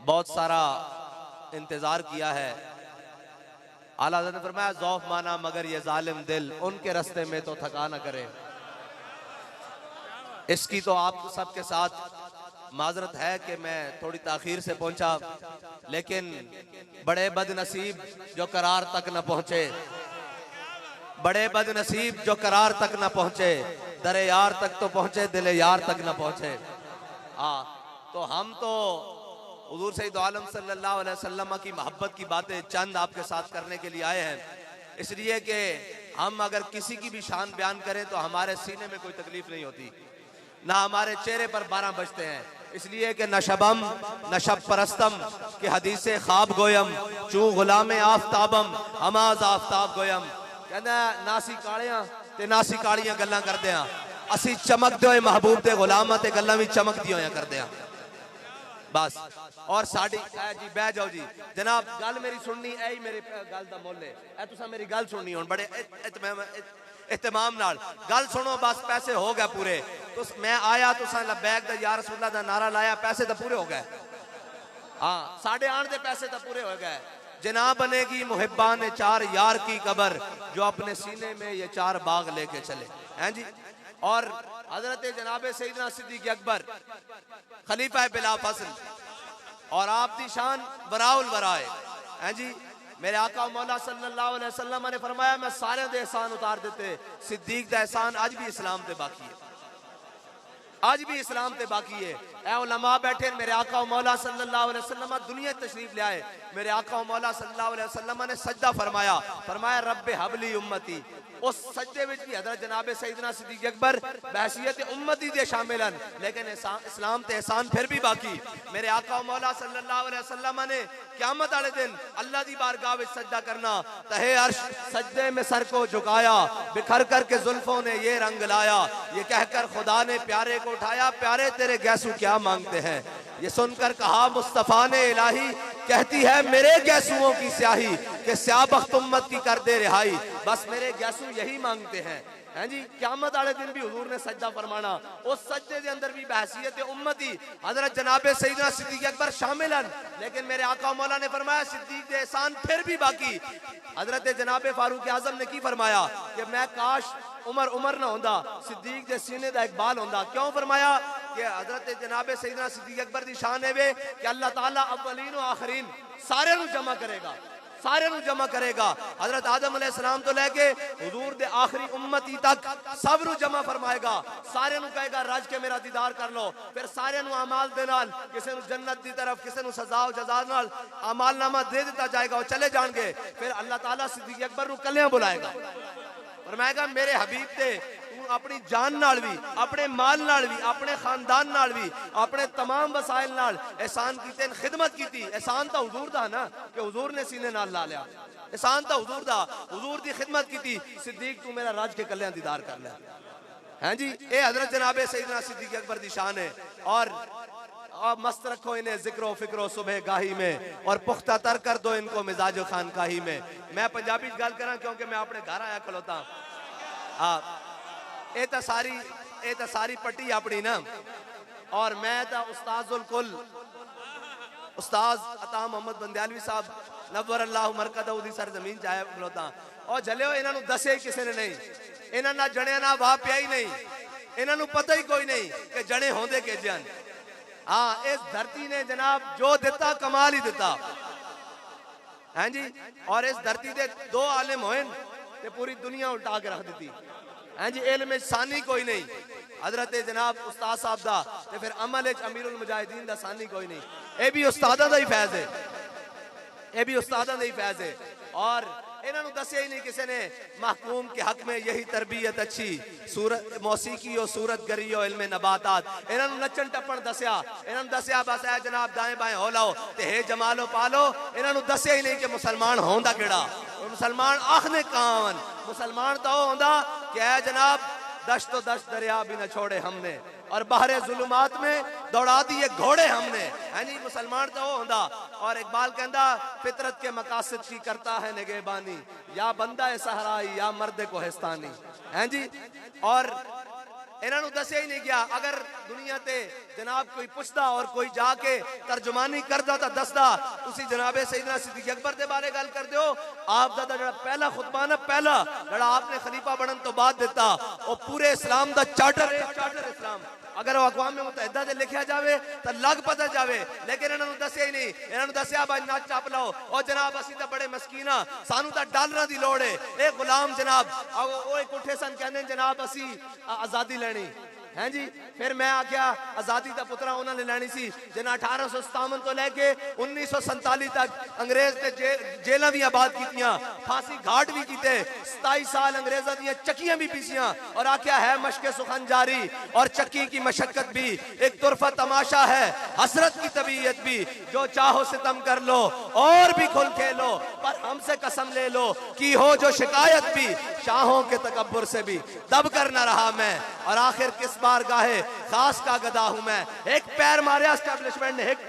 बहुत सारा इंतजार किया है। आला हज़रत ने फरमाया ज़ौफ माना मगर ये जालिम दिल उनके रास्ते में तो थका न करे। इसकी तो आप सबके साथ माजरत है कि मैं थोड़ी ताखीर से पहुंचा, लेकिन बड़े बदनसीब जो करार तक न पहुंचे, बड़े बदनसीब जो करार तक न पहुंचे, दरे यार तक तो पहुंचे दिले यार तक न पहुंचे। तो हम तो हुजूर सैयद आलम सल्लल्लाहु अलैहि वसल्लम की मोहब्बत की बातें चंद आपके साथ करने के लिए आए हैं, इसलिए कि हम अगर किसी की भी शान बयान करें तो हमारे सीने में कोई तकलीफ नहीं होती, ना हमारे चेहरे पर 12 बजते हैं, इसलिए कि नशबम नशब परस्तम के हदीसे ख्वाब गोयम चू गुलाम आफ्ताबम हमाज आफ्ताब गोयम। कहना नासी कालियां ते नासी कालियां गल्लां करदे हां, असी चमकदे होए महबूब दे गुलाम ते गल्लां भी चमकदी होया करदे हां बस। और साडी जी बह जाओ जी जनाब, गल मेरी सुननी ऐ मेरे गल दा मुल है, ऐ तुसा मेरी गल सुननी हुण बड़े इत्तेमाम नाल गल सुनो, बस पैसे हो गए पूरे। तो मैं आया तुसा लबैक दा या रसूलल्लाह दा नारा लाया, पैसे तो पूरे हो गए। हाँ साढ़े आठ दे पैसे तो पूरे हो गए। जना बनेगी मुहिब्बान चार यार की कबर जो अपने सीने में ये 4 बाग लेके चले हैं जी। और हजरत जनाबे सैयदना सिद्दीक अकबर खलीफा बिला फस्ल और आप दी शान बराउल बराए हैं जी। मेरे आका मौला सल्लल्लाहु अलैहि वसल्लम ने फरमाया मैं सारे दे एहसान उतार देते, सिद्दीक दा एहसान आज भी इस्लाम ते बाकी है, आज भी इस्लाम ते बाकी है। ऐ उलमा बैठे, मेरे आका मौला सल्लल्लाहु अलैहि वसल्लम दुनिया तशरीफ ले आए, मेरे आका मौला सल्लल्लाहु अलैहि वसल्लम ने सजदा फरमाया, फरमाया रब्बे हबली उम्मती। उस सजदे विच भी हजरत जनाबे सैयदना सिद्दीक अकबर बहसियत उम्मती दे शामिल हैं, लेकिन इस्लाम ते एहसान फिर भी बाकी। मेरे आका मौला सल्लल्लाहु अलैहि वसल्लम ने क़यामत वाले दिन अल्लाह दी बारगाह विच सजदा करना, तहे अर्श सजदे में सर को झुकाया, बिखर कर के जुल्फों ने ये रंग लाया, ये कहकर खुदा ने प्यारे को उठाया, प्यारे तेरे गैसू क्या मांगते हैं। ये सुनकर कहा मुस्तफा ने इलाही, कहती है मेरे गैसुओं की स्याही कि स्याह बख्त उम्मत की कर दे रिहाई, बस मेरे गैसू यही मांगते हैं जी। क़यामत वाले दिन भी हुजूर ने सजदा फरमाना, उस सजदे के अंदर भी बहसियत उम्मती हजरत जनाबे सैयदना सिद्दीक अकबर शामिल हैं, लेकिन मेरे आका मौला ने फरमाया सिद्दीक के एहसान फिर भी बाकी। हजरत जनाबे फारूक आजम ने की फरमाया कि मैं काश उमर ना होंदा, सिद्दीक के सीने दा इकबाल होंदा। क्यों फरमाया कि हजरत जनाबे सैयदना सिद्दीक अकबर दी शान है वे कि अल्लाह ताला अव्वलीन व आखिरीन सारे नू जमा करेगा, सारे नू जमा करेगा। हजरत आदम अलैहिस्सलाम तो लेके हुजूर दे आखिरी उम्मती तक सब नू जमा फरमाएगा, सारे नू कहेगा रज के मेरा दीदार कर लो, फिर सारे नू अमाल दे नाल किसे नू जन्नत दी तरफ, किसे नू सजा व जजा नाल अमालनामा दे दिता जाएगा, वो चले जाएंगे। फिर अल्लाह ताला सिद्दीक अकबर नू कल्लियां बुलाएगा, फरमाएगा मेरे हबीब ते अपनी जान नाल भी, अपने माल नाल भी, अपने खानदान नाल भी, अपने तमाम वसाइल नाल एहसान कीते, खिदमत कीती। एहसान तो हुजूर दा ना कि हुजूर ने सीने नाल ला लिया, एहसान तो हुजूर दा, हुजूर दी खिदमत कीती। सिद्दीक तू मेरा राज के कल्याण दीदार कर ले हैं जी। ये हजरत जनाबे सैयदना सिद्दीक अकबर दी शान है। और मस्त रखो इन्हें जिक्रो फिक्रो सुबह गाही में, और पुख्ता तर कर दो इनको मिजाजो खानकाही में। मैं पंजाबी गल करा क्योंकि मैं अपने घर आया खलोता। ये तो सारी पट्टी अपनी ना, और मैं तो उस्ताजुल कुल उस्ताद अता मोहम्मद बंदियालवी साहब नव्वर अल्लाह मरकदहू दी सरजमीन जाया खलोता। और जलियो इन्हां नू दसे किसी ने नहीं, इन्हां ना जणिया ना वाह पिया ही नहीं, इन्हां नू पता ही कोई नहीं कि जने होंदे के जन। हाँ इस धरती ने जनाब जो दिता कमाल ही दिता हैं जी। और इस धरती दे 2 आलिम होए ते पूरी दुनिया उल्टा के रख दी हैं जी। इल्म सानी कोई नहीं, हजरत जनाब उस्ताद साहब दा, ते फिर अमल अमीरुल मुजाहिदीन दा सानी कोई नहीं। ये भी उस्तादा दा ही फैज है, ये भी उस्तादा दा ही फैज है। और इन्होंने दसिया ही नहीं किसी ने महकूम के हक में यही तरबियत अच्छी, सूरत मौसीकी और सूरत गरी और इल्म नबातात। इन्होंने नचन टप्पन दसिया, इन्होंने दसिया बस है जनाब दाएं बाएं हो लो ते हे जमालो पालो। इन्होंने दसिया ही नहीं कि मुसलमान होंदा केड़ा, मुसलमान आखने कान मुसलमान तो होंदा कि है जनाब दश्त तो दश्त दरिया भी न छोड़े हमने, और बाहर जुलुमात में दौड़ा दिए घोड़े हमने है नहीं। मुसलमान तो वो होंदा। और इकबाल कहता फितरत के मकासद की करता है निगहबानी, या बंदा है सहराई या मर्द कोहिस्तानी है जी। और इन्हों दसिया ही नहीं गया। अगर दुनिया ते जनाब कोई पुछदा और कोई जाके तर्जुमानी करदा तो दसदा तुसी जनाबे सैयदना सिद्दीक अकबर दे बारे गल कर दो। आप दा जड़ा पहला खुतबा ना पहला जड़ा आपने खलीफा बनन तो बाद दिता वो पूरे इस्लाम दा चार्टर है, चार्टर इस्लाम। अगर वो अक़वाम मुत्तहिदा ते लिखा जाए तो लग पता जाए, लेकिन इन्होंने दसिया ही नहीं। इन्होंने दसिया भाई नच टप लो और जनाब असी तो बड़े मस्कीन हाँ, सानू तो डॉलर की लोड़ है। ये गुलाम जनाब वो एक उठे सन कहते जनाब असी आज़ादी लेनी है जी। फिर मैं आख्या आज़ादी का पुत्रा उन्होंने लैनी सी जिन्हें 1857 तो लैके 1947 तक अंग्रेज ने जेलों भी आबाद की, फांसी घाट भी किए, 27 साल अंग्रेजों दी चक्कियां भी पीसियां और आख्या है मशक़े सुखन जारी और चक्की की मशक्कत भी एक तुरफा तमाशा है, हसरत की तबीयत भी, जो चाहो सितम कर लो और भी खुल खेलो, पर हमसे कसम ले लो कि हो जो शिकायत भी शाहों के तकब्बुर से भी दब कर न रहा मैं, और आखिर किस बार गाहे खास का गदा हूं मैं। एक पैर मारिया एस्टैब्लिशमेंट ने, एक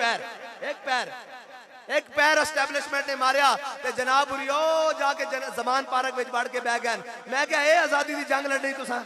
पैर एस्टैब्लिशमेंट ने मारिया ते जनाब उरी ओ जाके जमान पार्क विच बढ़ के बह गए। मैं क्या ए आजादी दी जंग लड़नी तुसा?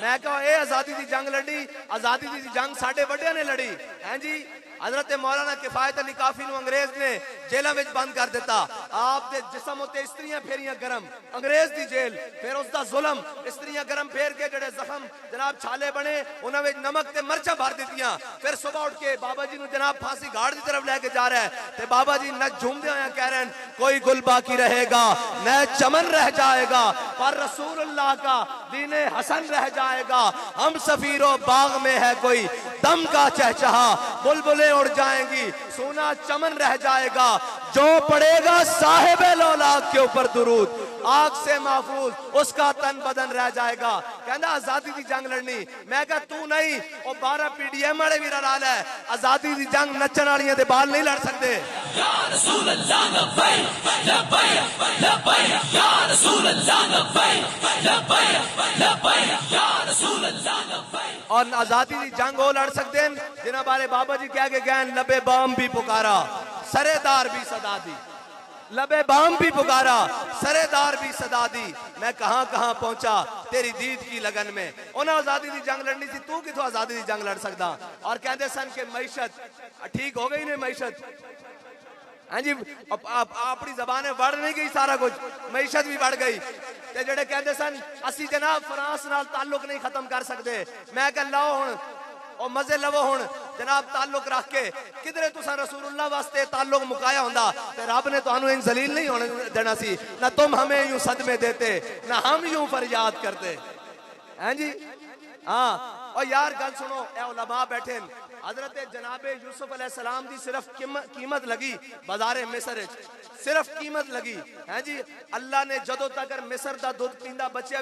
मैं कहा ए आजादी की जंग लड़ी, आजादी की जंग साडे वड्डियां ने लड़ी हैं जी। हजरत मौलाना किफायत अली काफी नु अंग्रेज ने जेलों में बंद कर दिता। आप दे जिस्म उत्ते स्त्रियां फेरियां गरम, अंग्रेज दी जेल, फिर उसका जुल्म, स्त्रियां गरम फेर के जड़े जख्म जनाब छाले बने उन्हां विच नमक ते मर्चा भर दित्तियां। फिर सुबह उठ के बाबा जी नु जनाब फांसी घाट की तरफ लेके जा रहा है ते बाबा जी नच झूमदे होए कह रहे हैं कोई गुल बाकी रहेगा न चमन रह जाएगा, पर रसूलुल्लाह का दीने हसन रह जाएगा। हम सफीरों बाग में है कोई दम का चहचहा, बुलबुलें उड़ जाएंगी सोना चमन रह जाएगा, जो पड़ेगा साहिबे लौलाक के ऊपर दुरूद आग से महफूज उसका तन बदन रह जाएगा। कहना आजादी की जंग लड़नी, मैं कहा तू नहीं और 12 पीडीएम वाले भी नाल है। आजादी की जंग नचन वालियां दे बाल नहीं लड़ सकते। या रसूल अल्लाह लब्बैक लब्बैक लब्बैक या रसूल अल्लाह लब्बैक लब्बैक लब्बैक या रसूल अल्लाह लब्बैक। और आजादी की जंग वो लड़ सकते हैं जिन्हां बारे बाबा जी कह के गए लबे बाम भी पुकारा सरेदार भी सदा दी, लबे बाम भी पुकारा सरेदार भी सदा दी। मैं कहां कहां पहुंचा तेरी दीद की लगन में। उन्हें आजादी की जंग लड़नी थी, तू किथों आजादी की जंग लड़ सकदा? और कहते सन कि मैशत ठीक हो गई ने, मैशत हाँ जी अपनी जबान बढ़ नहीं गई, सारा कुछ मैशत भी बढ़ गई। ते जेड़े कहते सन असी जनाब फ्रांस नाल ताल्लुक नहीं खत्म कर सकते, मैं कह लो हुण और मजे लवो हुण जनाब ताल्लुक रख के किधरे तुसा रसूलुल्लाह वास्ते ताल्लुक मुकाया हुंदा ते रब ने तुहानू इन जलील नहीं होने देना सी। ना तुम हमें यूं सदमे देते ना हम यूं फरियाद करते हैं जी। हाँ और यार गल सुनो, ए उलमा बैठे हजरत जनाबे यूसुफ अलैहिस्सलाम दी सिर्फ कीमत लगी बाजारे मिस्र, सिर्फ कीमत लगी है जी। अल्लाह ने जदों तक मिस्र दा दूध पींदा बच्चा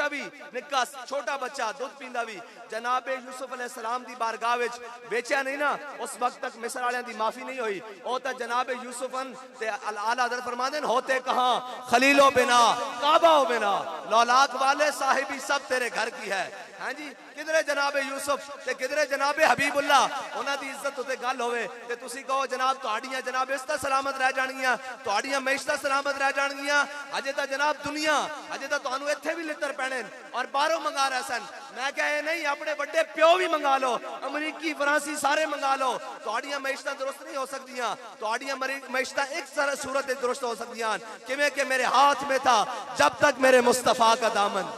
भी निक्का छोटा बच्चा दूध पींदा भी जनाबे यूसुफ अलैहिस्सलाम दी बारगाह विच बेचा नहीं ना, उस वक्त तक मिस्र वालियां दी माफी नहीं हुई। ओ ता जनाबे यूसुफन ते आला हज़रत फरमाते हैं होते कहां खलीलो बिना काबा हो बिना, लौलाक वाले साहिबी सब तेरे घर की है हाँ जी। किधरे जनाबे यूसुफ ते किधरे जनाबे हबीबुल्लाह, उन्हां दी इज्जत उत्ते गल होवे ते तुसी कहो जनाब तुहाडियां जनाब इस ता सलामत रह जाणगियां, तुहाडियां मैशतां सलामत रह जाणगियां। अजे ता जनाब दुनिया अजे ता तुहानू इत्थे भी लित्तर पैणे और बाहरों मंगा रहे सन। मैं कहे नहीं अपने बड़े प्यो भी मंगा लो, अमरीकी फ्रांसी सारे मंगा लो, तुहाडियां मैशतां दुरुस्त नहीं हो सकदियां। तुहाडियां मैशतां एक सूरत दुरुस्त हो सकदियां किवें कि मेरे हाथ में था जब तक मेरे मुस्तफा का दामन,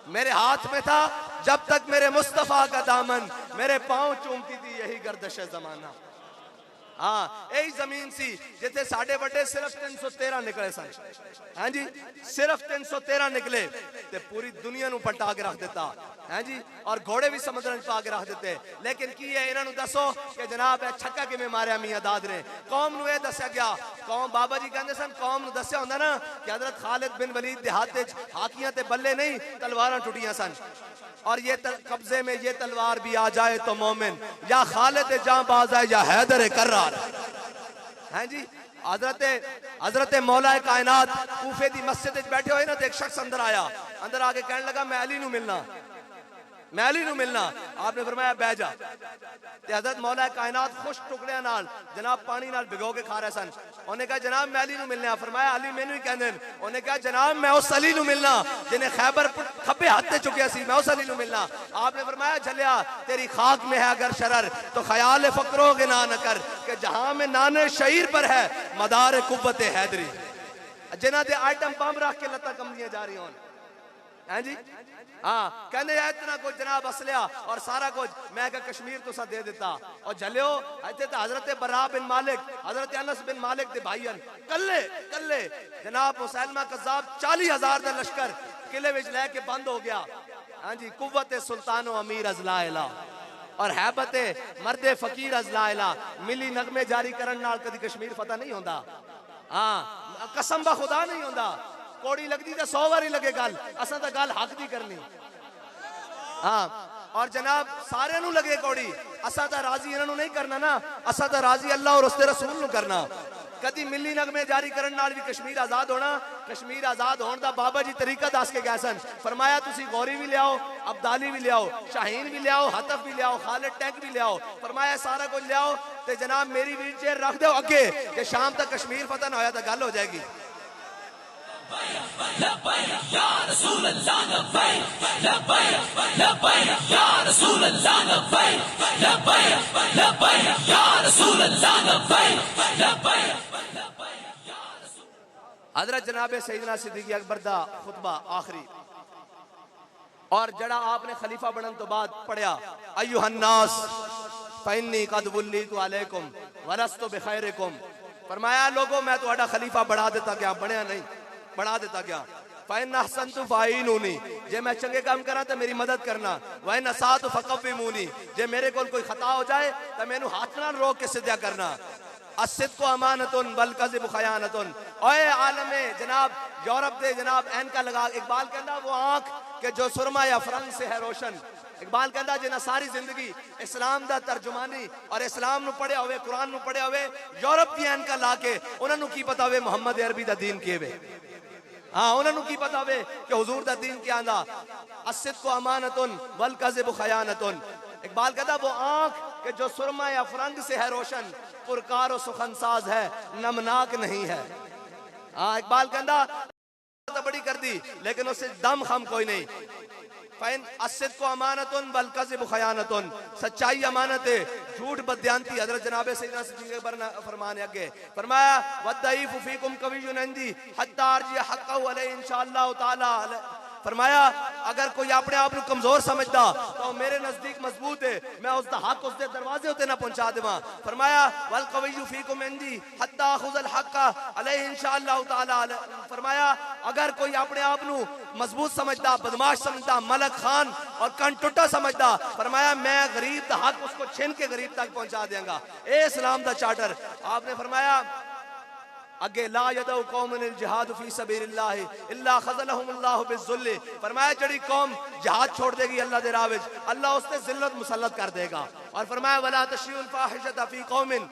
मेरे हाथ में था जब तक मेरे मुस्तफा का दामन, मेरे पांव चूमती थी यही गर्दश जमाना। हाँ यही जमीन सी जिथे साढ़े बड़े सिर्फ 313 निकले सन हाँ जी, सिर्फ 313 निकले ते पूरी दुनिया नू पलटा के रख देता हाँ जी। और घोड़े भी समुद्र पा के रख देते। लेकिन की है इन्होंने दसो कि जनाब छक्का किवें मारिया मियां दाद ने, कौम नू दस्या गया। कौम बाबा जी कहते सन कौम नू दस्या हुंदा ना कि हजरत खालिद बिन वलीद दे हाथ विच हाकियां ते बल्ले नहीं तलवारां टुटियां सन और ये कब्जे में ये तलवार भी आ जाए तो मोमिन या खालिद जां बाज है या हैदर कर्रार हैं जी। हजरत मौला कायनात कूफे दी मस्जिद बैठे हुए ना तो एक शख्स अंदर आया, अंदर आके कहने लगा मैं अली नू मिलना। मैली नू मिलना। आपने फरमाया बह जा। ते हज़रत मौला कायनात खुश टुकड़े नाल जनाब पानी नाल भिगो के खा रहे सन। उन्हें कहा जनाब मैली नू मिलना। फरमाया अली मैनू ही कहंदे ने। उन्हें कहा जनाब मैं उस अली नू मिलना जिन्हें खैबर खब्बे हाथ ते चुकिया सी, मैं उस अली नू मिलना। आपने फरमाया झलिया तेरी खाक में है अगर शरर तो ख्याल फकरो गिना न कर कि जहां में नाने शहीर पर है मदार कुव्वत हैदरी। जिन्हां दे आइटम बम रख के लत्तां कमदियां जा रही होन हैं जी। हाँ कहने इतना कुछ जनाब असलिया और सारा कुछ मैं कहा कश्मीर तुसा दे देता और झलियो इतने तो हजरत बरा बिन मालिक हजरत अनस बिन मालिक दे भाईयन कल्ले कल्ले जनाब मुसैलमा कज़्ज़ाब 40,000 दा लश्कर किले विच लेके बंद हो गया। हाँ जी कुव्वत सुल्तान अमीर अज़लाइला और हैबत मर्दे फकीर अज़लाइला मिली नगमे जारी करन नाल कदी कश्मीर फतह नहीं होंदा। हाँ कसम बा खुदा नहीं होंदा। कोड़ी लगती तो 100 बारी लगे गल असा तो गल हक दी करनी। हाँ और जनाब सारे नू लगे कोड़ी असा तो राजी इन्हों नहीं करना ना, असा तो राजी अल्लाह और उसके रसूल नू करना। कदी मिली नगमे जारी करन नाल भी कश्मीर आजाद होना। कश्मीर आजाद होने का बाबा जी तरीका दस के गए सन। फरमाया तुसी गौरी भी लियाओ, अब्दाली भी लियाओ, शाहीन भी लियाओ, हतफ भी लियाओ, खालिद टैंक भी लियाओ। फरमाया सारा कुछ लियाओ ते जनाब मेरी व्हील चेयर रख दो अगे कि शाम तक कश्मीर फतह ना होया तो गल हो जाएगी। हजरत जनाबे सैयदना सिद्दीक़ अकबर दा खुतबा आखिरी और जड़ा आपने खलीफा बनने तो बाद पढ़िया अय्युहन्नास फइन्नी कद वुल्लीतु अलैकुम वलस्तु बिखैरिकुम। फरमाया लोगों मैं तुम्हारा खलीफा बढ़ा देता गया, बनया नहीं बढ़ा देता गया। फ़इन अहसनतु फ़ाइनूनी जे मैं चंगे काम करा तो मेरी मदद करना, वइन असातु फ़क़व्विमूनी जे मेरे को कोई खता हो जाए तो मैनू हाथ नाल रोक के सिद्धा करना। अस्सिद्क़ु अमानतुन वल कज़िबु ख़यानतुन। ओए आलमे जनाब यूरोप दे जनाब एनका लगा इकबाल कहंदा वो आंख के जो सुरमा या फरंग से है रोशन। इकबाल कहंदा जिन्हें सारी जिंदगी इस्लाम दा तर्जुमानी और इस्लाम नू पढ़िया होवे कुरान नू पढ़िया होवे यूरोप दी एनका ला के उन्होंने की पता होवे मुहम्मद अरबी दा दीन के वे। हाँ उन्होंने की पता होवे कि हुजूर दा दीन क्या आंदा। अस्सिद्क़ु अमानतुन वल कज़िबु ख़यानतुन। इकबाल कहता वो आंख के जो सुरमा या फरंग से है रोशन पुरकार और सुखनसाज है नमनाक नहीं है। हाँ इकबाल कहता तो बड़ी कर दी लेकिन उससे दम खम कोई नहीं। फ़इन अस्सिद्क़ु अमानतुन वल कज़िबु ख़यानतुन। सच्चाई अमानत है झूठ बदयांती। हज़रत जनाबे सैयदना सिद्दीक़ अकबर फरमाने अगे फरमाया वद्दईफ़ु फ़ीकुम कविय्युन इंदी हत्ता अर्जिअ हक़्क़हु अलैहि इंशाअल्लाहु तआला। फरमाया अगर कोई अपने आप को कमजोर समझता तो मेरे नजदीक मजबूत है, मैं उसका हक उसके दरवाजे उते ना पहुंचा देवा। फरमाया वल कविय्यु फ़ीकुम इंदी हत्ता अख़ुज़ल हक़्क़ अलैहि इंशाअल्लाहु तआला। फरमाया अगर कोई अपने आप को मजबूत समझता, बदमाश समझता, मलक खान और कंटुटा समझता, फरमाया मैं गरीब का हक उसको छीन के गरीब तक पहुंचा देंगा। ए इस्लाम का चार्टर। आपने फरमाया अगे ला यदउ कौमन जिहाद फी सबीलिल्लाह इल्ला खज़लहुमुल्लाहु बिज़ुल्ल। फरमाया जड़ी कौम जिहाद छोड़ देगी अल्लाह दे राह विच अल्लाह उसते जिल्लत मुसल्लत कर देगा। और फरमाया वला तशरीउल फाहिशता फी कौमिन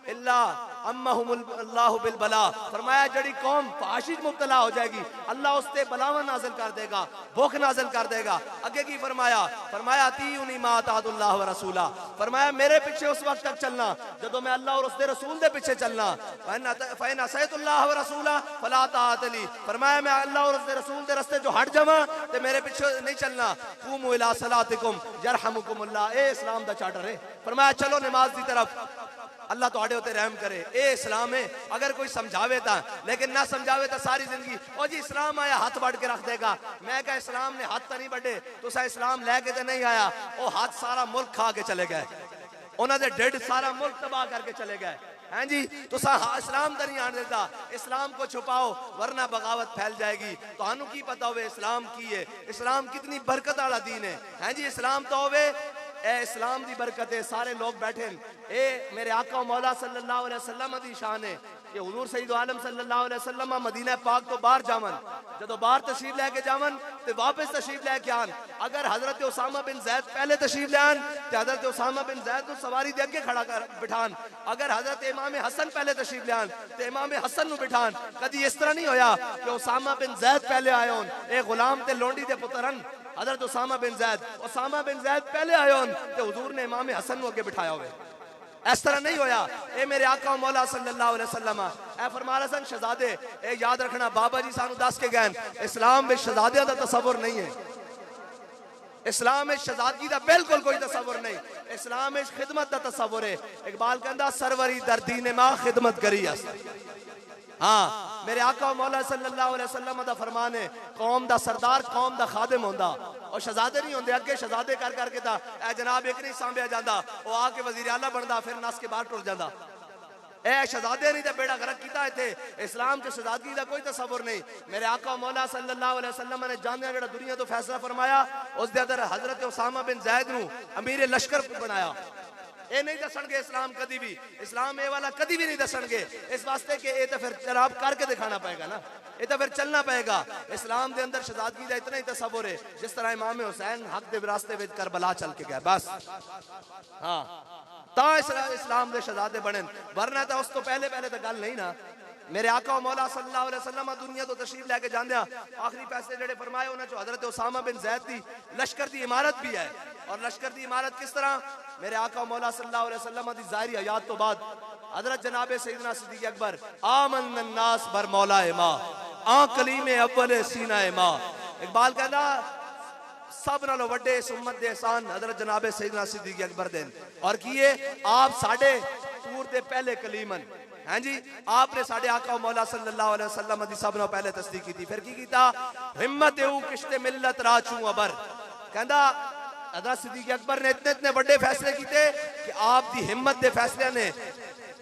इल्ला अम्महुमुल्लाहु बिल बला। फरमाया जड़ी कौम फाहिश मुब्तला हो जाएगी अल्लाह उसते बलावा नाज़िल कर देगा, भूख नाज़िल कर देगा। आगे की फरमाया फरमाया अतीउनी मा अताअल्लाह व रसूला। फरमाया मेरे पीछे उस वक्त तक चलना जब मैं अल्लाह और उसके रसूल दे पीछे चलना। फ़इन असैतुल्लाह व रसूला फला ताअत ली। फरमाया मैं अल्लाह और उसके रसूल दे रास्ते जो हट जावा ते मेरे पीछे नहीं चलना। क़ूमू इला सलातिकुम यरहमुकुमुल्लाह। ए इस्लाम दा चार्टर है। फरमाया चलो नमाज की तरफ अल्लाह तुहाडे उत्ते रहम करे। ए इस्लाम है। अगर कोई समझावे ता लेकिन ना समझावे तो सारी जिंदगी ओ जी इस्लाम आया हाथ बढ़ के रख देगा। मैं कहा इस्लाम ने हाथ तो नहीं बढ़े तुसा इस्लाम लैके तो नहीं आया। वो हाथ सारा मुल्क खा के चले गए, उन्होंने डेढ़ सारा मुल्क तबाह करके चले गए हैं जी। तुसा इस्लाम तो नहीं आने देता। इस्लाम को छुपाओ वरना बगावत फैल जाएगी। तो हानू की पता होवे इस्लाम की है, इस्लाम कितनी बरकत वाला दीन है। हैं जी इस्लाम तो होवे ए इस्लाम दी बरकत है। सारे लोग बैठे ए मेरे आका मौला सल्लल्लाहु अलैहि वसल्लम दी शान है कि हुजूर सईद आलम सल्लल्लाहु अलैहि वसल्लम मदीना पाक तो बाहर जावन जदों बाहर तशरीफ लेके जावन ते वापस तशरीफ लेके आन। अगर हजरत उसामा बिन जैद पहले तशरीफ ले आन ते हजरत उसामा बिन जैद को सवारी दे अगे खड़ा कर बिठान। अगर हजरत इमाम हसन पहले तशरीफ ले आन ते इमाम हसन नु बिठान। कदी इस तरह नहीं होया कि उसामा बिन जैद पहले आए होन। ए गुलाम ते लोंडी दे पुत्रन हजरत उसामा बिन जैद पहले आए होन ते हुजूर ने इमाम हसन नूं अगे बिठाया होवे। इस तरह नहीं होया। ए मेरे आका मौला सल्लल्लाहु अलैहि वसल्लम ए फरमा रहे सन शहजादे ए याद रखना बाबा जी सानू दस के गए इस्लाम में शहजादियां दा तसव्वुर नहीं है। इस्लाम में शहजादगी दा बिल्कुल कोई तसव्वुर नहीं। इस्लाम में खिदमत दा तसव्वुर है। इकबाल कहंदा सरवरी दर्दी ने मां खिदमत करी अस। हाँ मेरे आका मौला सल्लल्लाहु अलैहि वसल्लम दा फरमान है कौम दा सरदार कौम दा खादिम होंदा और शहजादे नहीं होंदे। अगे शहजादे कर करके ता ए जनाब एक नहीं सांभया जांदा ओ आके वजीर आला बनदा फिर नस के बाहर टुर जांदा। ए शहजादे नहीं तो बेड़ा गर्क किया इत्थे। इस्लाम च शहजादगी का कोई तसव्वुर नहीं। मेरे आका मौला सल्लल्लाहु अलैहि वसल्लम ने जाने जेड़ा दुनिया तो फैसला फरमाया उस दे अंदर हजरत उसामा बिन जैद नू अमीर लश्कर बनाया। ये नहीं दसणगे इस्लाम कदी भी, इस्लाम ये वाला कदी भी नहीं दसणगे इस वास्ते कि ये तो फिर जनाब करके दिखाना पड़ेगा ना, ये तो फिर चलना पड़ेगा। इस्लाम के अंदर शहजादगी का इतना ही तसव्वुर है जिस तरह इमाम हुसैन हक दे रास्ते में करबला चल के गया बस। हाँ ता इस्लाम दे शहजादे बने, वरना तो उस तो पहले तो गल नहीं ना। मेरे आका मौला सल्लल्लाहु अलैहि वसल्लम दुनिया तो तशरीफ लैके जांदे आखिरी पैसे जेडे फरमाए उन्हां चो हजरत उसामा बिन जैद दी लश्कर दी इमारत भी है। और लश्कर दी इमारत किस तरह, मेरे आका मौला सल्लल्लाहु अलैहि वसल्लम दी ज़ाहिरी हयात तो बाद हजरत जनाब सैयदना सिद्दीक़ अकबर आमन अन्नास बर मौला मा आ कलीमे अव्वल सीना मा। इकबाल कहंदा सब नालों वड्डे इस उम्मत दे एहसान हजरत जनाब सैयदना सिद्दीक़ अकबर देन और किए आप साडे पूर दे पहले कलीमन। हाँ जी आपने साडे आका मौला सल्लल्लाहु अलैहि वसल्लम दी सब नालों पहले तस्दीक की। फिर की कीता हिम्मत ऊ किश्ते मिल्लत राचू अबर। कहंदा हजरत सिद्दीक़ अकबर ने इतने बड़े फैसले किए कि आप दी हिम्मत दे फैसले ने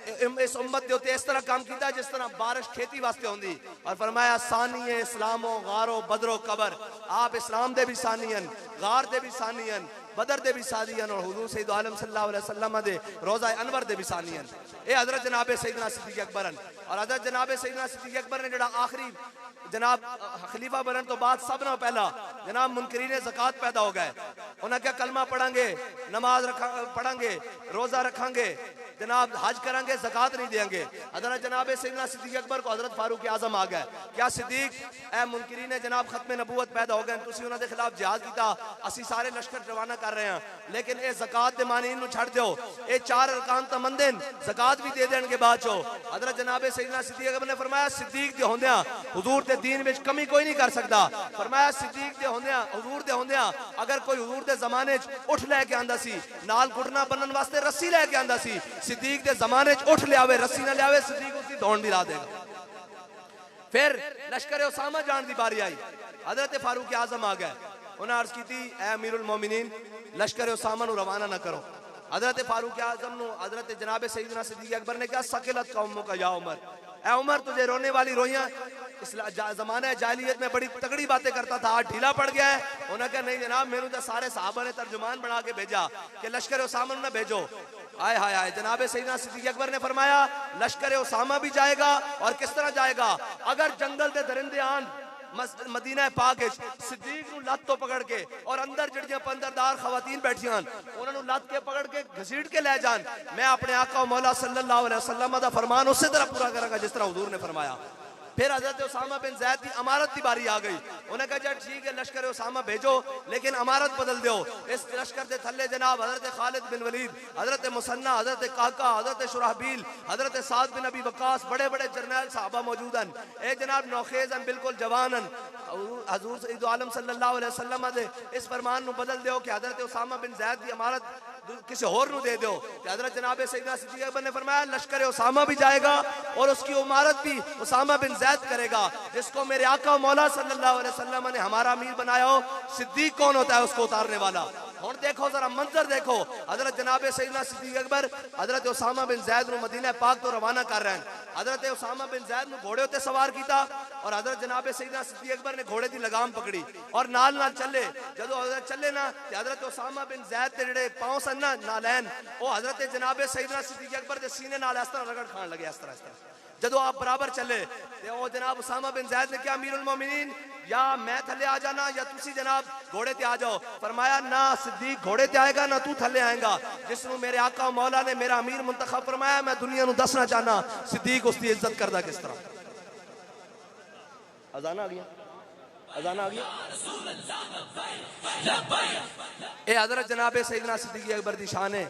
इस उम्मत के उत्ते इस तरह काम किया जिस तरह बारिश खेती वास्ते होंदी। और फरमाया सानी इस्लामो गारो बदरो कबर। आप इस्लाम दे भी सानियन, गार दे भी सानियन, बदर दे भी सानियन और हुजूर सैयद आलम सल्लल्लाहु अलैहि वसल्लम दे रोजा अनवर दे भी सानियन। ए हजरत जनाब सैयदना सिद्दीक़ अकबर और हजरत जनाब सैयदना सिद्दीक़ अकबर ने जेड़ा आखिरी जनाब खलीफा बनने तो बाद सब ना पहला जनाब मुनकरीन ज़कात पैदा हो गए। उन्हें क्या कलमा पढ़ांगे, नमाज पढ़ांगे, रोजा रखांगे, जनाब हज करांगे, ज़कात नहीं देंगे। हजरत जनाब सैयदना सिद्दीक़ अकबर को हजरत फारूक आजम आ गए क्या सिद्दीक़ ए मुनकरीन जनाब खत्म नबूवत पैदा हो गए, तुसी उन्हां दे खिलाफ जिहाद कीता, असी सारे लश्कर रवाना कर रहे हैं लेकिन ये ज़कात दे मानी इनू छड़ दो, ये चार अरकान तो मंदे ज़कात भी दे देंगे बाद चो। हजरत जनाब सैयदना सिद्दीक़ अकबर ने फरमाया सिद्दीक़ दे होंदियां हुजूर दे दीन में कमी कोई नहीं कर सकता। फरमाया सिद्दीक़ दे होंदियां हुजूर दे होंदियां अगर कोई हुजूर दे जमाने च उठ लैके आंदा सी नाल घुटना बनन वास्ते रस्सी लैके आंदा सी, सिद्दीक़ दे जमाने च उठ लियावे रस्सी ना लियावे सिद्दीक़ उसकी दौड़ भी ला देगा। फिर लश्कर उसामा जान की बारी आई, हजरत फारूक आजम आ गए, उन्हें अर्ज की थी ए अमीरुल मोमिनीन लश्कर उसामा नू रवाना ना करो। हजरत फारूक आजम नू हजरत जनाब सैयदना सिद्दीक़ अकबर ने कहा सकिलत कौमों का या उमर, ए उमर तुझे रोने वाली रोइयां इस जमाने जाहिलियत में बड़ी तगड़ी बातें करता था आज ढीला पड़ गया है। उन्होंने कहा नहीं जनाब मेनू तो सारे सहाबा ने तर्जुमान बना के भेजा कि लश्कर उसामा ने भेजो। आय हाय हाय जनाब सैयदना सिद्दीक़ अकबर ने फरमाया लश्कर उसामा भी जाएगा और किस तरह जाएगा, अगर जंगल के दरिंदे आन मदीना पाक सिद्दीक़ नू लत तो पकड़ के और अंदर जड़ियां पंदरदार खवातीन बैठियां उन्होंने लत के पकड़ के घसीट के ले जान, मैं अपने आका मौला सल्लल्लाहु अलैहि वसल्लम दा फरमान उसी तरह पूरा करूंगा जिस तरह हुजूर ने फरमाया। फिर हजरत उसामा बिन जैद की अमारत की बारी आ गई, उन्हें कहा चल ठीक है लश्कर उसामा भेजो लेकिन अमारत बदल दो। इस लश्कर के थल्ले जनाब हजरत खालिद बिन वलीद, हजरत मुसन्ना, हजरत काका, हजरत शुराहबील, हजरत साद बिन अबी वक्कास बड़े बड़े जर्नैल साहबा मौजूदन। ए जनाब नौखेजन बिल्कुल जवानन हजूर सैयद आलम सल्लल्लाहु अलैहि वसल्लम दे इस फरमान नू बदल दो कि हजरत उसामा बिन जैद की अमारत किसी और नू दे दो। हजरत जनाब सैयदना सिद्दीक़ अकबर ने फरमाया लश्कर उसामा भी जाएगा और उसकी उमारत भी उसामा बिन जैद करेगा जिसको मेरे आका मौला सल्लल्लाहु अलैहि वसल्लम ने हमारा अमीर बनाया हो। सिद्दीक कौन होता है उसको उतारने वाला। और देखो जरा मंजर देखो, हजरत जनाब सैयदना सिद्दीक़ अकबर हजरत उसामा बिन जैद नू मदीना पाक तो रवाना कर रहे हैं। हजरत उसामा बिन जैद नू घोड़े उत्ते सवार किया और हजरत जनाब सैयदना सिद्दीक़ अकबर ने घोड़े की लगाम पकड़ी और नाल नाल चले। जदों हजरत चले ना ते हजरत उसामा बिन जैद के जेड़े पांव सन ना नालैन वो हजरत जनाब सैयदना सिद्दीक़ अकबर के सीने नाल इस तरह रगड़ खान लगे। इस तरह जदों आप बराबर चले तो जनाब उसामा बिन जैद ने क्या अमीरुल मोमिनीन या मैं थले आ जाना या तुसी जनाब घोड़े ते आ जाओ। फरमाया ना सिद्दीक घोड़े ते आएगा ना तू थले आएगा। जिसनू मेरे आका मौला ने मेरा अमीर मुंतखब फरमाया मैं दुनिया नू दसना चाहना सिद्दीक उसकी इज्जत करदा किस तरह। अजान आ गया अजान आ गई। ए हजरत जनाब सैयदना सिद्दीक़ अकबर दी शान है।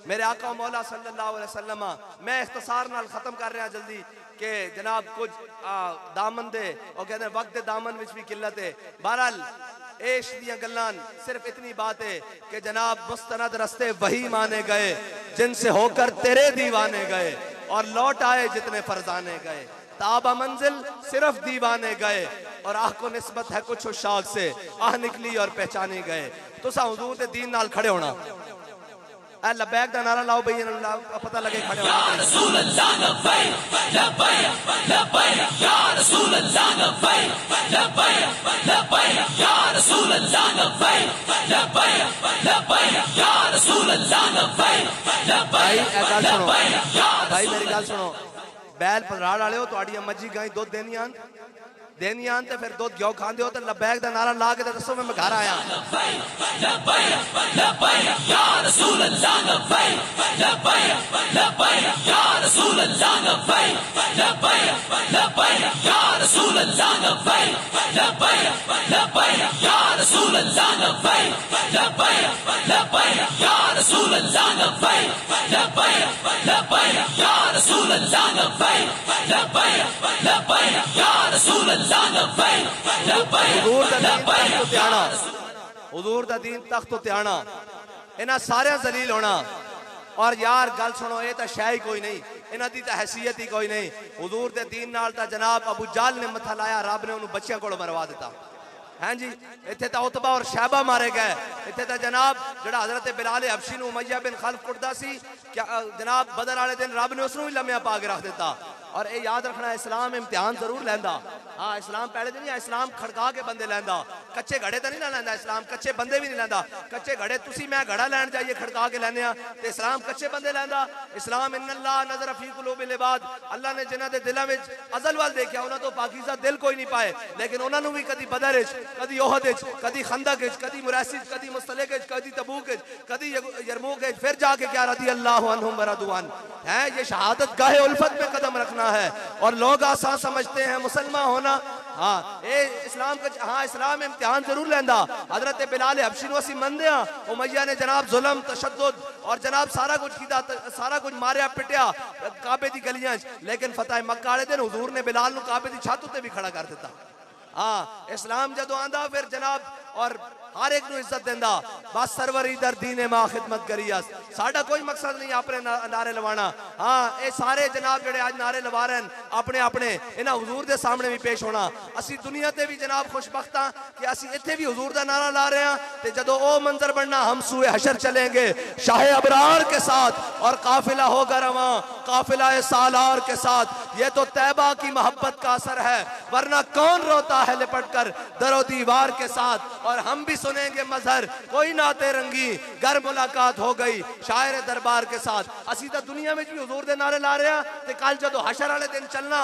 मेरे आका मौला सल्लल्लाहु अलैहि वसल्लम, मैं इख्तिसार नाल खत्म कर रहा जल्दी कि जनाब कुछ दामन दे और कहते हैं वक्त दे दामन विच भी किल्लत है। बहरहाल इश दियां गल्लां सिर्फ इतनी बात है कि जनाब मुस्तनद रस्ते वही माने गए जिनसे होकर तेरे दीवाने गए, और लौट आए जितने फरजाने गए। ताबा मंजिल सिर्फ दीवाने गए, और आह को निस्बत है कुछ उशाक से, आह निकली और पहचाने गए। तो सा हुजूर दे दीन नाल खड़े होना, ऐ लब्बैक दा नारा लाओ भई, पता लगे खड़े होना। रसूल अल्लाह लब्बैक लब्बैक लब्बैक या रसूल अल्लाह लब्बैक लब्बैक लब्बैक या रसूल अल्लाह लब्बैक लब्बैक लब्बैक या रसूल अल्लाह लब्बैक लब्बैक। भाई मेरी गल सुनो, बैल पधराड़ वाले हो, तुहाडियां मज्जी गाई दुध देनी आन ते फिर दुध घ्यो खांदे हो, तो लब्बैक दा नारा ला के दसो मैं घर आया। हुजूर दा दीन तख्त ते आना, इन्हां सारे जलील होना। और यार गल सुनो, ये तो शै ही कोई नहीं, इन्हां दी तो हैसियत ही कोई नहीं। हुजूर दे दीन नाल तां जनाब अबू जाल ने मथा लाया, रब ने उन्होंने बच्चियां कोल मरवा दिता। हैं जी, इत्थे तां उतबा और शैबा मारे गए। इत्थे तां जनाब जिहड़ा हजरत बिलाल हबशी नूं उमैया बिन खल्फ कुटदा सी, क्या जनाब बदर वाले दिन रब ने उसनूं भी लम्या पा के रख दिता। और ये याद रखना, इस्लाम इम्तिहान जरूर लैंदा। हाँ, इस्लाम पहले दिन इस्लाम खड़का के बंदे लैंदा, कच्चे घड़े तो नहीं लैंदा इस्लाम, कच्चे बंदे भी नहीं लैंदा। कच्चे घड़े तुसी मैं घड़ा लैन जाइए खड़का के लैने आ, ते इस्लाम कच्चे बंदे लैंदा। इस्लाम इन्नल्लाह नज़र फी कुलूबिल इबाद, अल्लाह ने जिन्हां दे दिलां विच अज़ल वाल देखिया, उन्हां तो पाकीज़ा दिल कोई नहीं पाए, लेकिन उन्हां नूं भी कदी बदर विच, कदी ओहद विच, कदी खंदक विच, कदी मुरैसी विच, कदी मुस्तलिक विच, कदी तबूक विच, कदी यरमूक विच, फिर जाके क्या रदी अल्लाह अन्हुम व रदवान है। ये शहादत गाहे उल्फत में कदम रखना है। और लोग आसान समझते हैं मुसलमान होना। हाँ, ये इस्लाम का, हाँ इस्लाम इम्तिहान जरूर लेंदा। हजरत बिलाल हबशी नूं असीं मनदे हां, उमैया ने जनाब जुल्म तशद्दुद और जनाब सारा कुछ कीता, सारा कुछ मारिया पिटिया काबे दी गलियां च, लेकिन फतेह मक्का वाले दिन हुजूर ने बिलाल नूं काबे दी छत उत्ते भी खड़ा कर दिता। हाँ, इस्लाम जदों आंदा फिर जनाब और हर एक नूं इज्जत देंदा। बस सरवर इधर दीने मां खिदमत करियस, साडा कोई मकसद नहीं अपने नारे लवाना। हाँ, ये सारे जनाब जेड़े आज नारे लवा रहे हैं अपने अपने, इन्हां हुजूर दे सामने भी पेश होना। असी दुनिया ते भी जनाब खुशबख्त हां कि असी इत्थे भी हुजूर दा नारा ला रहे हैं, ते जदों ओ मंजर बनना हम सूए हशर चलेंगे शाह अबरार के साथ, और काफिला होगा रवां काफिला सालार के साथ। ये तो तैबा की मोहब्बत का असर है, वरना कौन रोता है लिपट कर दरो दीवार के साथ। और हम भी सुनेंगे मजहर कोई नाते रंगी, घर मुलाकात हो गई शायर दरबार के साथ। असी तो दुनिया में भी हुजूर दे नारे ला रहे हैं, ते कल जदों हशर वाले दिन चलना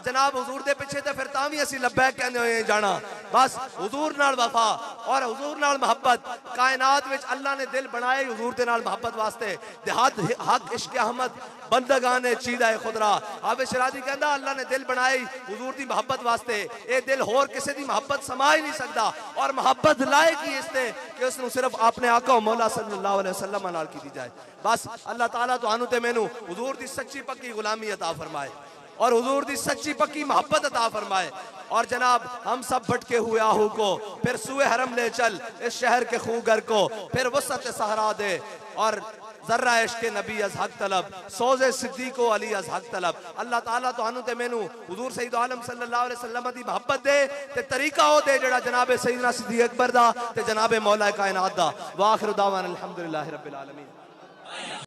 जनाब हुजूर दे पिछे, ते फिर तां भी असी लब्बैक कहंदे होए जाना। बस हुजूर नाल वफा और हुजूर नाल मोहब्बत, कायनात विच अल्लाह ने दिल बनाए हुजूर दे नाल मोहब्बत वास्ते। देहात हक इश्क अहमद बंदगाने चीदा खुदरा, हाफिज शराजी कहंदा अल्लाह ने दिल बनाई हुजूर दी मोहब्बत वास्ते। ये दिल होर किसी दी मोहब्बत समा ही नहीं सकता, और मोहब्बत लायक ही इसने कि उसनू सिर्फ अपने आका मौला सल्लल्लाहु अलैहि वसल्लम नाल कीती जाए। बस अल्लाह ताला तुहानू ते मैनू हुजूर दी सच्ची पक्की गुलामी अता फरमाए, और हुजूर दी सच्ची पक्की मोहब्बत अता फरमाए। और जनाब हम सब भटके हुए आहू को फिर सुए हरम ले चल, इस शहर के खूगर को फिर वसत सहरा दे, और जर्रा इश्क नबी अज हक तलब, सोज़े सिद्दीको अली अज हक तलब। अल्लाह ताला तुहानू ते मैनू हुजूर सैयद आलम सल्लल्लाहु अलैहि वसल्लम दी मोहब्बत दे, ते तरीका हो दे जेड़ा जनाब सैयदना सिद्दीक अकबर दा ते जनाब मौला कायनात दा। व आखिर दावाना अल्हम्दुलिल्लाहि रब्बिल आलमीन।